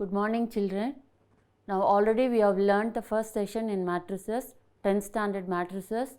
Good morning, children. Now already we have learned the first session in matrices, 10th standard matrices.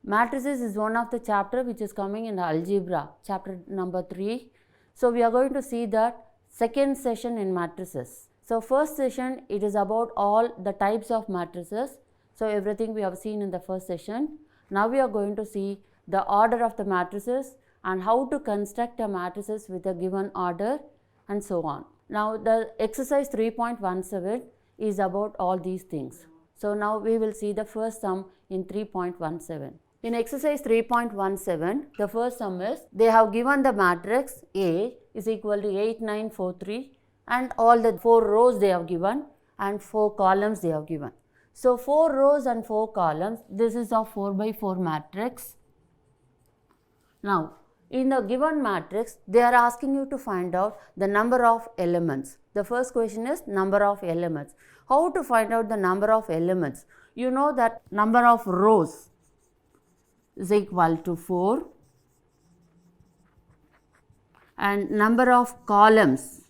Matrices is one of the chapter which is coming in the algebra, chapter number 3. So we are going to see that second session in matrices. So first session, it is about all the types of matrices. So everything we have seen in the first session. Now we are going to see the order of the matrices and how to construct a matrices with a given order and so on. Now the exercise 3.17 is about all these things. So now we will see the first sum in 3.17. In exercise 3.17, the first sum is, they have given the matrix A is equal to 8, 9, 4, 3 and all the 4 rows they have given and 4 columns they have given. So 4 rows and 4 columns, this is a 4 by 4 matrix. Now in the given matrix, they are asking you to find out the number of elements. The first question is number of elements. How to find out the number of elements? You know that number of rows is equal to 4 and number of columns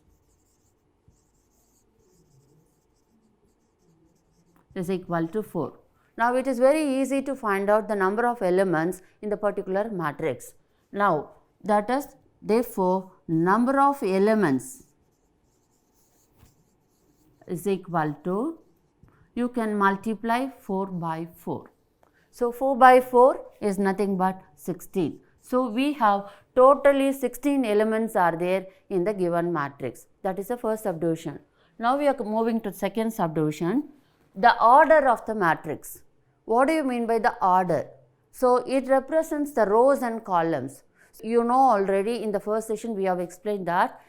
is equal to 4. Now it is very easy to find out the number of elements in the particular matrix. Now that is, therefore number of elements is equal to, you can multiply 4 by 4. So 4 by 4 is nothing but 16. So we have totally 16 elements are there in the given matrix. That is the first subdivision. Now we are moving to second subdivision, the order of the matrix. What do you mean by the order? So it represents the rows and columns. You know already in the first session we have explained that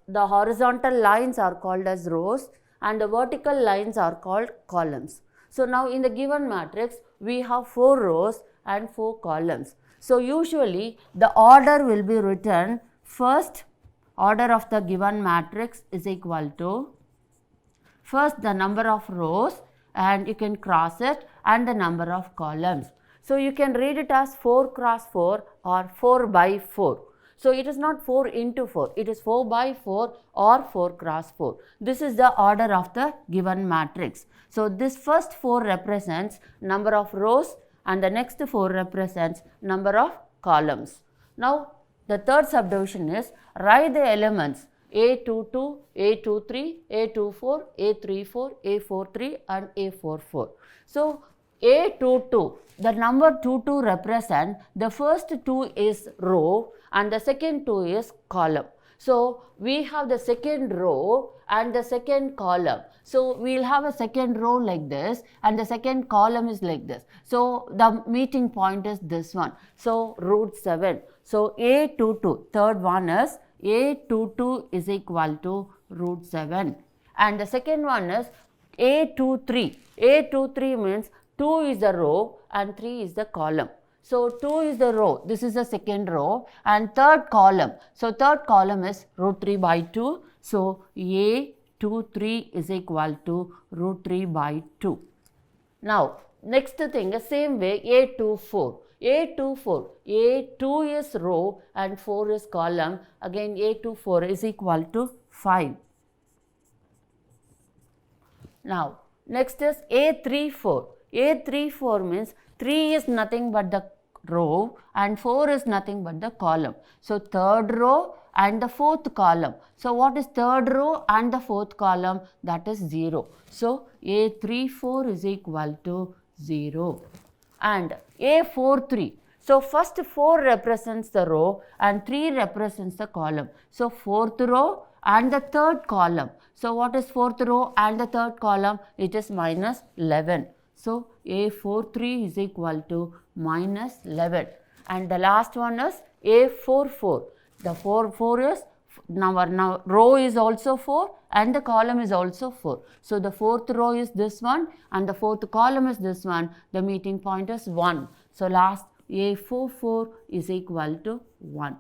the horizontal lines are called as rows and the vertical lines are called columns. So now in the given matrix we have 4 rows and 4 columns. So usually the order will be written, first order of the given matrix is equal to first the number of rows and you can cross it and the number of columns. So you can read it as 4 cross 4 or 4 by 4. So it is not 4 into 4, it is 4 by 4 or 4 cross 4. This is the order of the given matrix. So this first 4 represents number of rows and the next 4 represents number of columns. Now the third subdivision is, write the elements A22, A23, A24, A34, A43 and A44. So A22, the number 22 represent, the first 2 is row and the second 2 is column. So we have the second row and the second column. So we will have a second row like this and the second column is like this. So the meeting point is this one. So root 7. So A22, third one is A22 is equal to root 7. And the second one is A23. A23 means 2 is the row and 3 is the column. So 2 is the row, this is the second row and third column. So third column is root 3 by 2. So A23 is equal to root 3 by 2. Now next thing is same way A24. A24, A2 is row and 4 is column. Again A24 is equal to 5. Now next is A34. A34 means 3 is nothing but the row and 4 is nothing but the column. So third row and the fourth column. So what is third row and the fourth column? That is 0. So A34 is equal to 0. And A43. So first 4 represents the row and 3 represents the column. So fourth row and the third column. So what is fourth row and the third column? It is minus 11. So A43 is equal to minus 11. And the last one is A44. The 4 is, now row is also 4 and the column is also 4. So the fourth row is this one and the fourth column is this one. The meeting point is 1. So last A44 is equal to 1.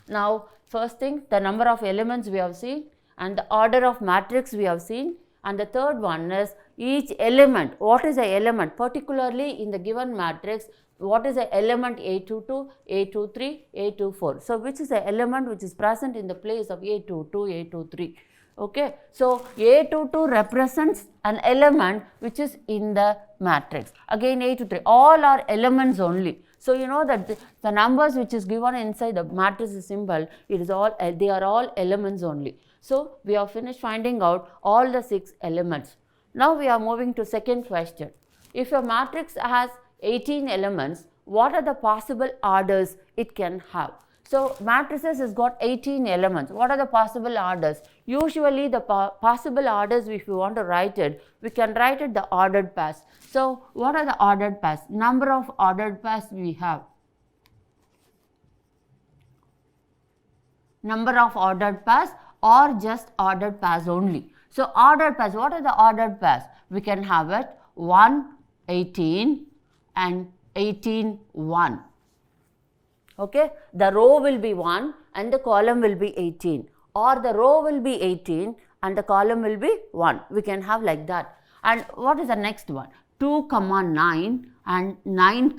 Now first thing, the number of elements we have seen and the order of matrix we have seen. And the third one is each element. What is the element? Particularly in the given matrix, what is the element A22, A23, A24? So which is the element which is present in the place of A22, A23? Okay. So, A22 represents an element which is in the matrix. Again A23, all are elements only. So, you know that the numbers which is given inside the matrix symbol, it is all, they are all elements only. So, we have finished finding out all the 6 elements. Now, we are moving to second question. If a matrix has 18 elements, what are the possible orders it can have? So, matrices has got 18 elements. What are the possible orders? Usually, the possible orders, if you want to write it, we can write it the ordered pairs. So, what are the ordered pairs? Number of ordered pairs we have. Number of ordered pairs or just ordered pairs only. So, ordered pairs, what are the ordered pairs? We can have it 1, 18 and 18, 1. Okay, the row will be 1 and the column will be 18, or the row will be 18 and the column will be 1. We can have like that. And what is the next one? 2, 9 and 9,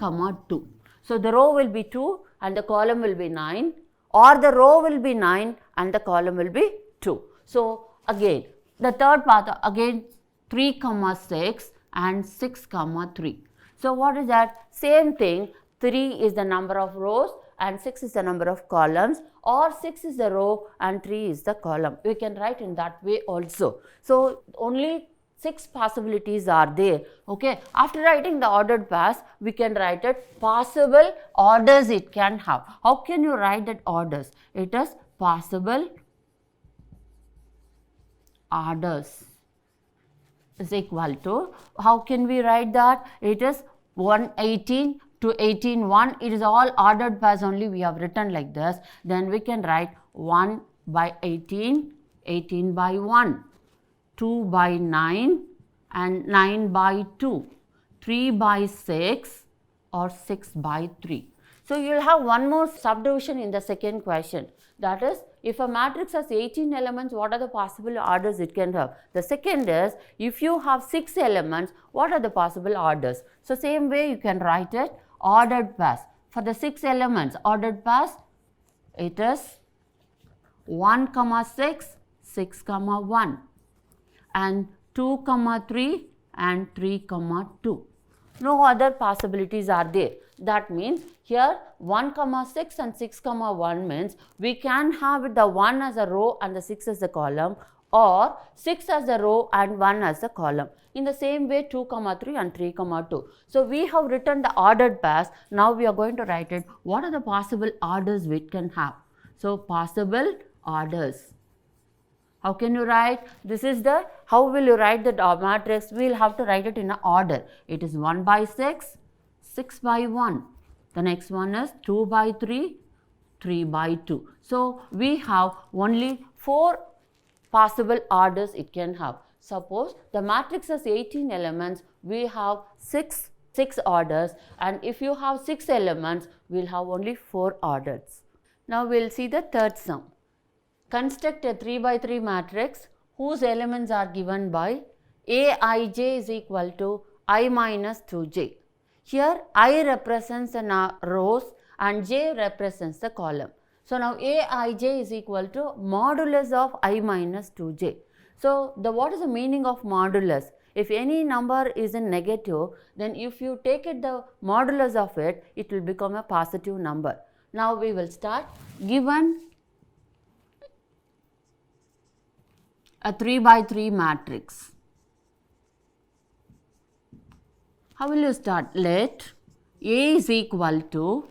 2. So, the row will be 2 and the column will be 9, or the row will be 9 and the column will be 2. So, again the third part, again 3, 6 and 6, 3. So, what is that? Same thing, 3 is the number of rows and 6 is the number of columns, or 6 is the row and 3 is the column. We can write in that way also. So, only 6 possibilities are there. Okay. After writing the ordered pairs, we can write it possible orders it can have. How can you write that orders? It is possible orders is equal to, how can we write that? It is 118 to 18, 1, it is all ordered pairs only, we have written like this. Then we can write 1 by 18, 18 by 1, 2 by 9 and 9 by 2, 3 by 6 or 6 by 3. So, you will have one more subdivision in the second question, that is, if a matrix has 18 elements, what are the possible orders it can have? The second is, if you have 6 elements, what are the possible orders? So, same way you can write it ordered pairs. For the 6 elements, ordered pairs, it is 1, 6, 6, 1 and 2, 3 and 3, 2. No other possibilities are there. That means here 1, 6 and 6, 1 means we can have the 1 as a row and the 6 as a column, or 6 as a row and 1 as a column. In the same way 2, 3 and 3, 2. So, we have written the ordered pairs. Now, we are going to write it. What are the possible orders we can have? So, possible orders. How can you write? This is the, how will you write the matrix? We will have to write it in an order. It is 1 by 6, 6 by 1. The next one is 2 by 3, 3 by 2. So, we have only 4 possible orders it can have. Suppose the matrix has 18 elements, we have 6 orders, and if you have 6 elements, we will have only 4 orders. Now, we will see the third sum. Construct a 3 by 3 matrix whose elements are given by Aij is equal to I minus 2j. Here I represents the rows and j represents the column. So, now Aij is equal to modulus of I minus 2j. So, what is the meaning of modulus? If any number is in negative, then if you take it the modulus of it, it will become a positive number. Now, we will start. Given a 3 by 3 matrix. How will you start? Let A is equal to,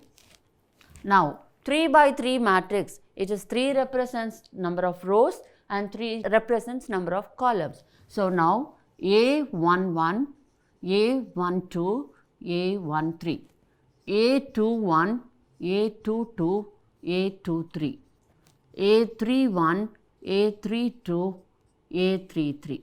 now 3 by 3 matrix, it is 3 represents number of rows and 3 represents number of columns. So, now A11, A12, A13, A21, A22, A23, A31, A32, A33.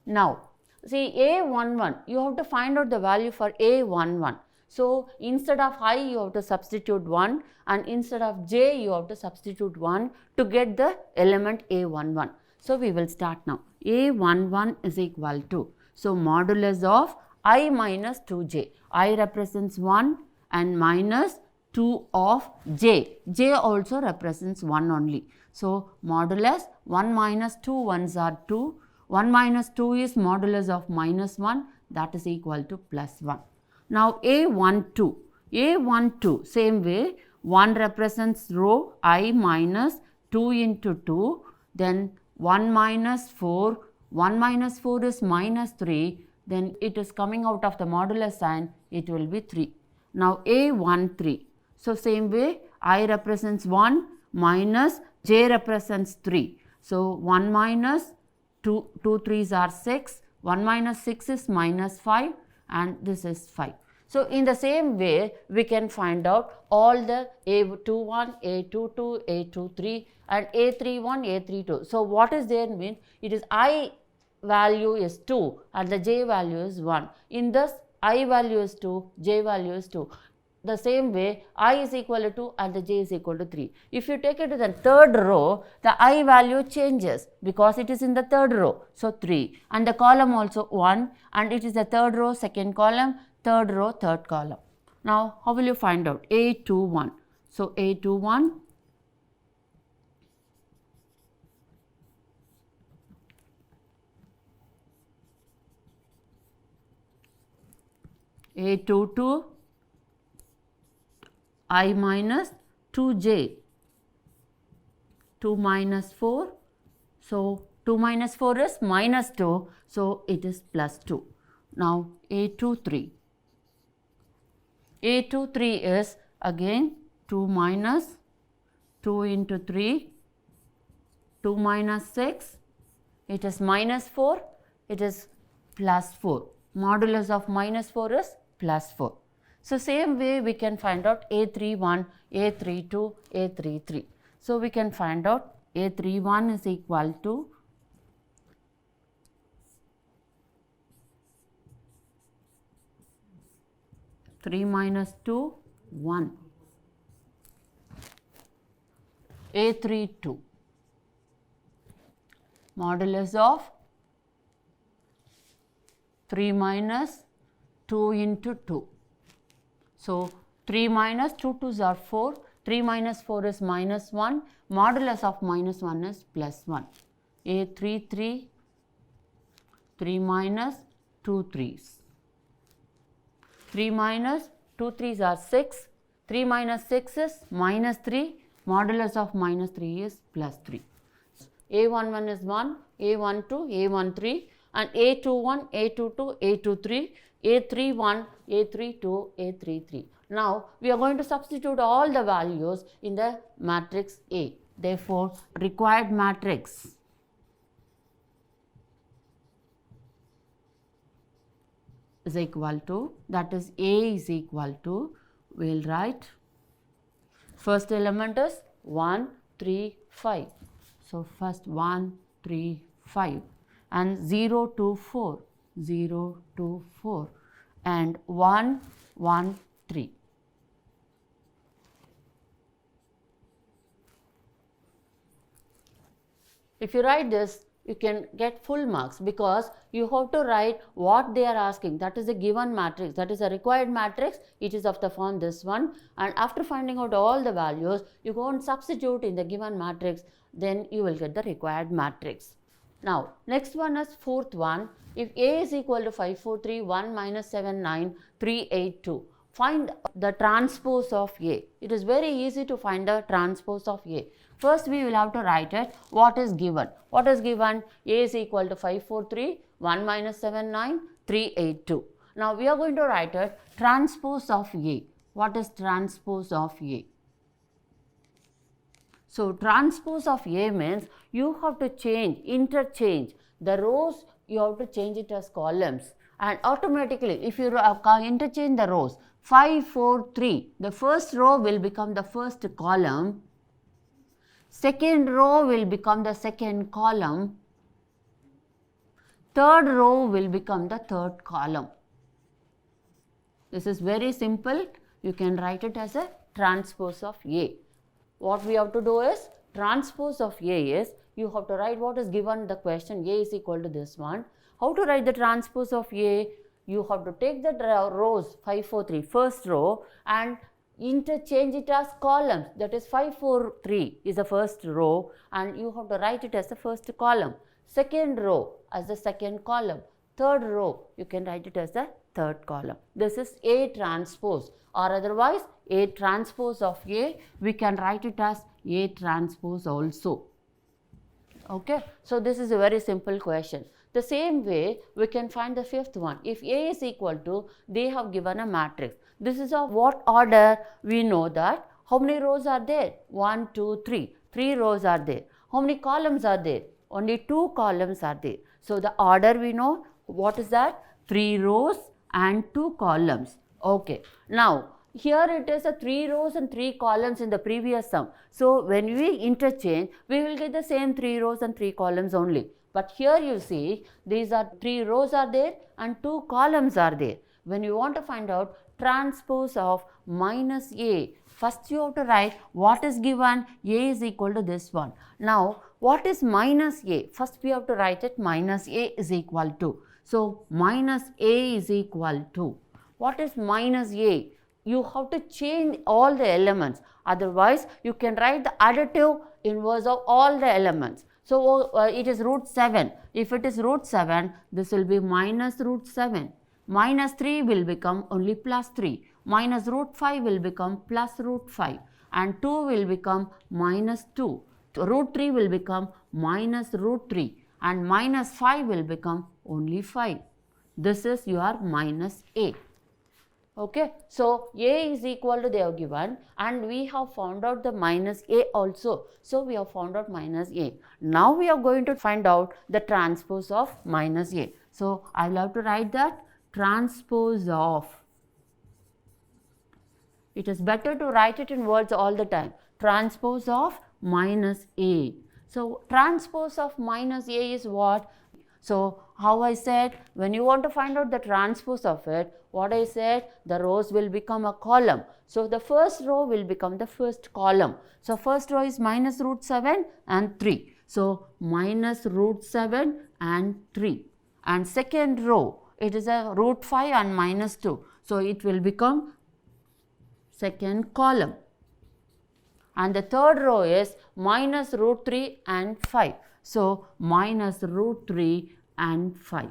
Now, see A11, you have to find out the value for A11. So, instead of I, you have to substitute 1, and instead of j, you have to substitute 1 to get the element A11. So, we will start now. A11 is equal to, so modulus of I minus 2j. I represents 1 and minus 2 of j. J also represents 1 only. So, modulus 1 minus 2 ones are 2. 1 minus 2 is modulus of minus 1, that is equal to plus 1. Now, A12. A12, same way, 1 represents row I minus 2 into 2, then 1 minus 4. 1 minus 4 is minus 3, then it is coming out of the modulus sign, it will be 3. Now, A13. So, same way, I represents 1 minus j represents 3. So, 1 minus 2 3's are 6, 1 minus 6 is minus 5 and this is 5. So, in the same way, we can find out all the A21, A22, A23 and A31, A32. So, what is there means it is I value is 2 and the j value is 1. In this I value is 2, j value is 2. The same way I is equal to 2 and the j is equal to 3. If you take it to the third row, the I value changes because it is in the third row. So, 3 and the column also 1 and it is the third row, second column, third row, third column. Now, how will you find out? A21. So, A21 A22 I minus 2j, 2 minus 4. So, 2 minus 4 is minus 2. So, it is plus 2. Now, A23. A23 is again 2 minus 2 into 3, 2 minus 6, it is minus 4, it is plus 4. Modulus of minus 4 is plus 4. So, same way we can find out A31, A32, A33. So, we can find out A31 is equal to 3 minus 2, 1. A32, modulus of 3 minus 2 into 2. So, 3 minus 2 2's are 4, 3 minus 4 is minus 1, modulus of minus 1 is plus 1. A33, 3 minus 2 3's. 3 minus 2 3's are 6, 3 minus 6 is minus 3, modulus of minus 3 is plus 3. A11 is 1, A12, A13 and A21, A22, A23, A31, A32, A33. Now, we are going to substitute all the values in the matrix A. Therefore, required matrix is equal to, that is A is equal to, we will write first element is 1, 3, 5. So, first 1, 3, 5 and 0, 2, 4, 0, 2, 4 and 1, 1, 3. If you write this, you can get full marks because you have to write what they are asking. That is a given matrix, that is a required matrix. It is of the form this one, and after finding out all the values, you go and substitute in the given matrix, then you will get the required matrix. Now, next one is fourth one. If A is equal to 5, 4, 3, 1 minus 7, 9, 3, 8, 2. Find the transpose of A. It is very easy to find the transpose of A. First, we will have to write it what is given. What is given? A is equal to 5, 4, 3, 1 minus 7, 9, 3, 8, 2. Now, we are going to write it transpose of A. What is transpose of A? So, transpose of A means you have to change, interchange the rows, you have to change it as columns, and automatically if you interchange the rows 5, 4, 3, the first row will become the first column, second row will become the second column, third row will become the third column. This is very simple. You can write it as a transpose of A. What we have to do is transpose of A is you have to write what is given the question. A is equal to this one. How to write the transpose of A? You have to take the rows 5, 4, 3 first row and interchange it as columns. That is 5, 4, 3 is the first row and you have to write it as the first column. Second row as the second column. Third row you can write it as the third column. This is A transpose, or otherwise A transpose of A, we can write it as A transpose also. Okay, so this is a very simple question. The same way we can find the fifth one. If A is equal to, they have given a matrix. This is of what order? We know that. How many rows are there? 1, 2, 3. 3 rows are there. How many columns are there? Only 2 columns are there. So the order we know. What is that? 3 rows and 2 columns. Okay. Now here it is a 3 rows and 3 columns in the previous sum. So when we interchange, we will get the same 3 rows and 3 columns only. But here you see, these are 3 rows are there and 2 columns are there. When you want to find out transpose of minus A, first you have to write what is given. A is equal to this one. Now, what is minus A? First we have to write it minus A is equal to. So, minus A is equal to. What is minus A? You have to change all the elements. Otherwise, you can write the additive inverse of all the elements. So, it is root 7. If it is root 7, this will be minus root 7. Minus 3 will become only plus 3. Minus root 5 will become plus root 5. And 2 will become minus 2. Root 3 will become minus root 3. And minus 5 will become only 5. This is your minus A. Okay, so A is equal to they have given and we have found out the minus A also. So we have found out minus A. Now we are going to find out the transpose of minus A. So I will have to write that transpose of. It is better to write it in words all the time. Transpose of minus A. So transpose of minus A is what? So how I said, when you want to find out the transpose of it, what I said, the rows will become a column. So the first row will become the first column. So first row is minus root 7 and 3. So minus root 7 and 3. And second row, it is a root 5 and minus 2. So it will become second column. And the third row is minus root 3 and 5. So minus root 3 and 5.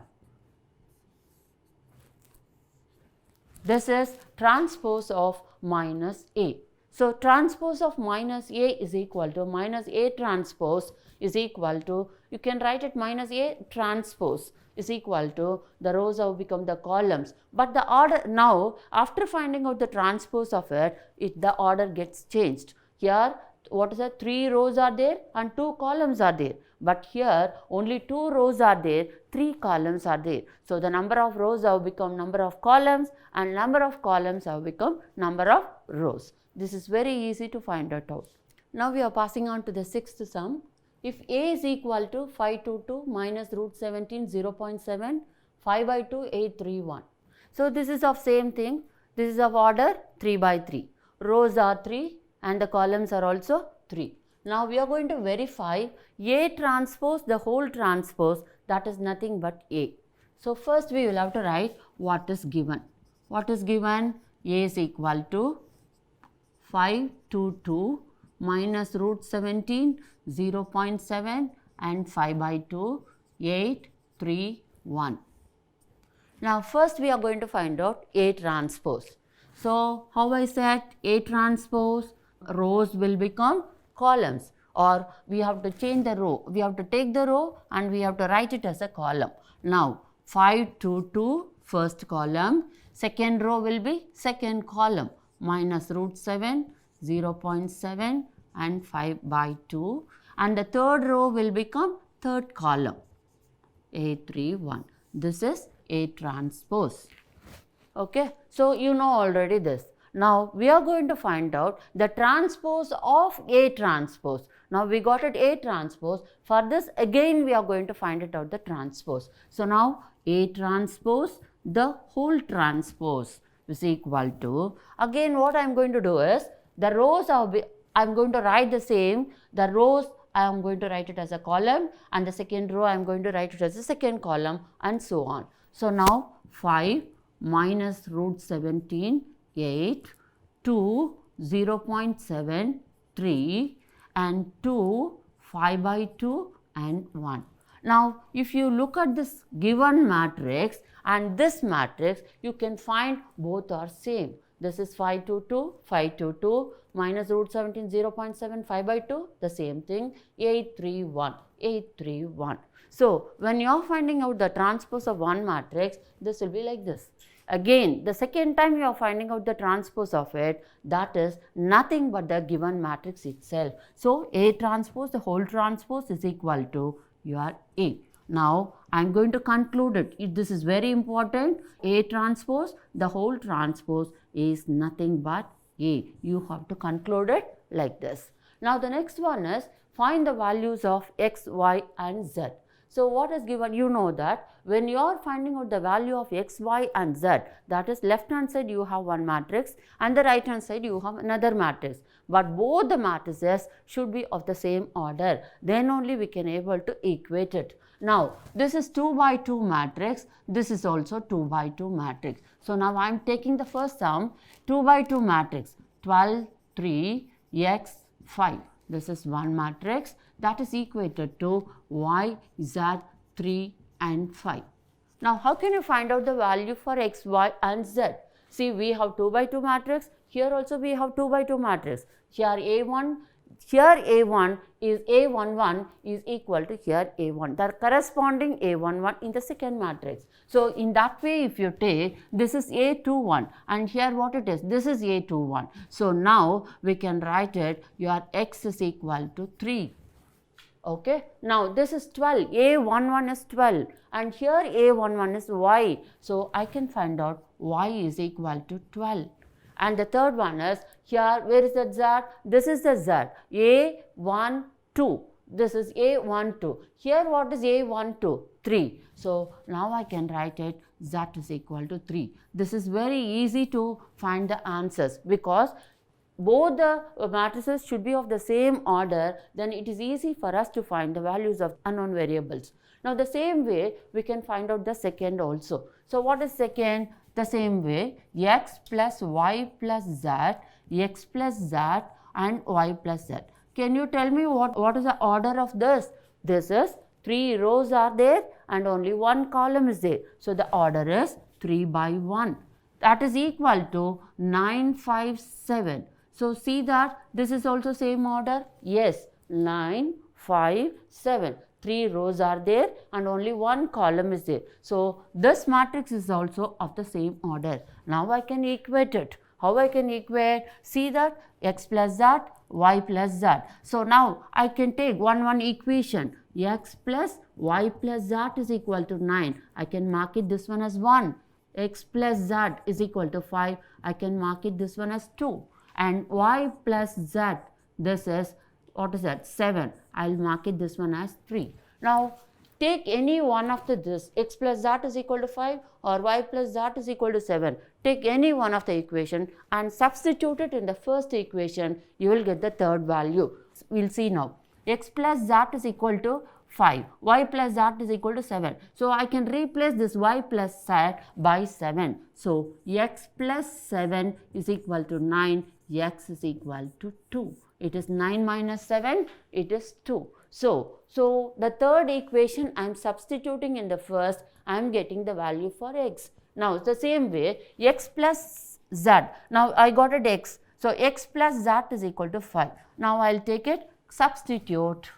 This is transpose of minus A. So transpose of minus A is equal to minus A transpose is equal to, you can write it minus A transpose is equal to, the rows have become the columns. But the order now, after finding out the transpose of it, the order gets changed. Here, what is that? 3 rows are there and 2 columns are there. But here, only 2 rows are there, 3 columns are there. So the number of rows have become number of columns and number of columns have become number of rows. This is very easy to find it out. Now we are passing on to the sixth sum. If A is equal to 522 minus root 17, 0.7, 5 by 2, 831. So this is of same thing. This is of order 3 by 3. Rows are 3 and the columns are also 3. Now we are going to verify A transpose, the whole transpose, that is nothing but A. So first we will have to write what is given. What is given? A is equal to 522 minus root 17, 0.7 and 5 by 2, 8, 3, 1. Now first we are going to find out A transpose. So how I said A transpose, rows will become columns, or we have to change the row. We have to take the row and we have to write it as a column. Now 522 first column, second row will be second column, minus root 7, 0.7 and 5 by 2, and the third row will become third column, 831. This is A transpose. Okay, so you know already this. Now we are going to find out the transpose of A transpose. Now we got it A transpose. For this again we are going to find it out the transpose. So now A transpose, the whole transpose is equal to, again what I am going to do is, the rows I am going to write the same. The rows I am going to write it as a column and the second row I am going to write it as a second column and so on. So now 5 minus root 17, 8, 2 0.73 and 2, 5 by 2 and 1. Now, if you look at this given matrix and this matrix, you can find both are same. This is 5 to 2, 5 to 2 minus root 17, 0.7, 5 by 2, the same thing, 831, 831. So, when you are finding out the transpose of one matrix, this will be like this. Again, the second time you are finding out the transpose of it, that is nothing but the given matrix itself. So, A transpose, the whole transpose is equal to your A. Now, I am going to conclude it. This is very important. A transpose, the whole transpose is nothing but A. You have to conclude it like this. Now, the next one is find the values of x, y and z. So, what is given? You know that when you are finding out the value of x, y and z, that is left hand side you have one matrix and the right hand side you have another matrix. But both the matrices should be of the same order. Then only we can able to equate it. Now, this is 2 by 2 matrix. This is also 2 by 2 matrix. So, now I am taking the first sum 2 by 2 matrix 12, 3, x, 5. This is one matrix that is equated to y, z, 3 and 5. Now, how can you find out the value for x, y and z? See, we have 2 by 2 matrix. Here also we have 2 by 2 matrix. Here A1, here A1 is A11 is equal to here A1. The corresponding A11 in the second matrix. So, in that way if you take, this is A21 and here what it is? This is A21. So, now we can write it, your x is equal to 3. Okay. Now, this is 12, A11 is 12 and here A11 is y. So, I can find out y is equal to 12. And the third one is here, where is the z? This is the z, A12. This is A12. Here what is A12? 3. So, now I can write it z is equal to 3. This is very easy to find the answers because both the matrices should be of the same order, then it is easy for us to find the values of unknown variables. Now, the same way we can find out the second also. So, what is second? The same way x plus y plus z, x plus z and y plus z. Can you tell me what is the order of this? This is 3 rows are there and only 1 column is there. So, the order is 3 by 1. That is equal to 9, 5, 7. So, see that this is also same order? Yes, 9, 5, 7. 3 rows are there and only 1 column is there. So, this matrix is also of the same order. Now, I can equate it. How I can equate? See that x plus z, y plus z. So, now I can take one equation, x plus y plus z is equal to 9. I can mark it this one as 1. X plus z is equal to 5. I can mark it this one as 2. And y plus z, this is, what is that? 7. I will mark it this one as 3. Now, take any one of this, x plus z is equal to 5 or y plus z is equal to 7. Take any one of the equation and substitute it in the first equation, you will get the third value. We will see now. X plus z is equal to 5, y plus z is equal to 7. So, I can replace this y plus z by 7. So, x plus 7 is equal to 9, x is equal to 2. It is 9 minus 7, it is 2. So, the third equation I am substituting in the first, I am getting the value for x. Now, the same way x plus z. Now, I got it x. So, x plus z is equal to 5. Now, I will take it, substitute.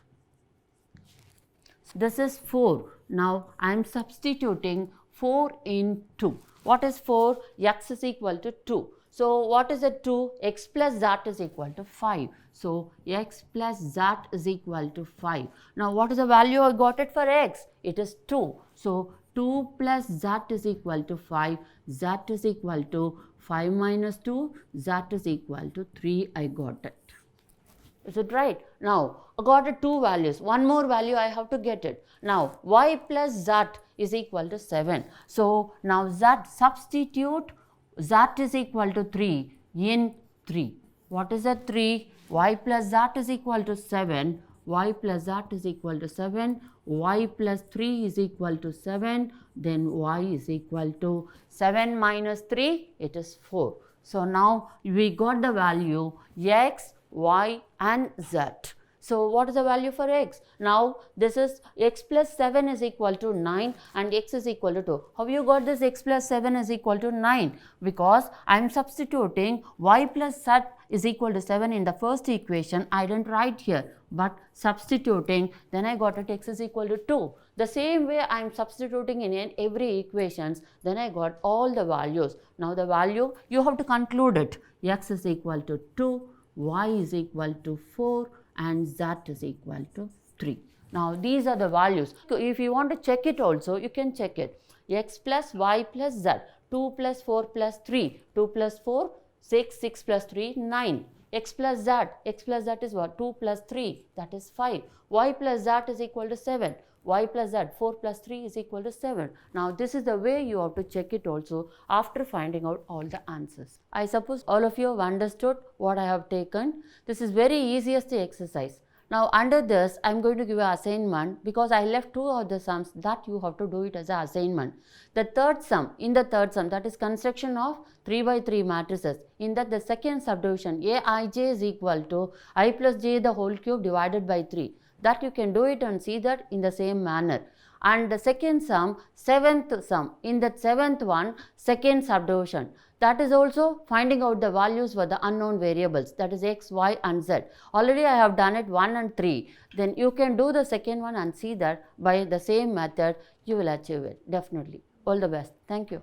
This is 4. Now, I am substituting 4 in 2. What is 4? X is equal to 2. So, what is it 2? X plus z is equal to 5. So, x plus z is equal to 5. Now, what is the value I got it for x? It is 2. So, 2 plus z is equal to 5. Z is equal to 5 minus 2. Z is equal to 3. I got it. Is it right? Now, I got it 2 values. One more value I have to get it. Now, y plus z is equal to 7. So, now z substitute. Z is equal to 3 in 3. What is that 3? Y plus z is equal to 7. Y plus z is equal to 7. Y plus 3 is equal to 7. Then y is equal to 7 minus 3. It is 4. So now we got the value x, y and z. So what is the value for x? Now this is x plus 7 is equal to 9 and x is equal to 2. How you got this x plus 7 is equal to 9? Because I am substituting y plus z is equal to 7 in the first equation. I didn't write here, but substituting, then I got it x is equal to 2. The same way I am substituting in every equations, then I got all the values. Now the value, you have to conclude it. X is equal to 2, y is equal to 4 and z is equal to 3. Now these are the values. So if you want to check it also, you can check it. X plus y plus z, 2 plus 4 plus 3, 2 plus 4, 6, 6 plus 3, 9. X plus z is what? 2 plus 3, that is 5. Y plus z is equal to 7. Y plus z, 4 plus 3 is equal to 7. Now this is the way you have to check it also after finding out all the answers. I suppose all of you have understood what I have taken. This is very easiest exercise. Now under this, I am going to give an assignment because I left 2 of the sums that you have to do it as an assignment. The third sum, in the third sum, that is construction of 3 by 3 matrices. In that the second subdivision, Aij is equal to I plus j the whole cube divided by 3. That you can do it and see that in the same manner. And the second sum, seventh sum, in that seventh one, second subdivision. That is also finding out the values for the unknown variables, that is x, y and z. Already I have done it 1 and 3. Then you can do the second one and see that by the same method you will achieve it, definitely. All the best. Thank you.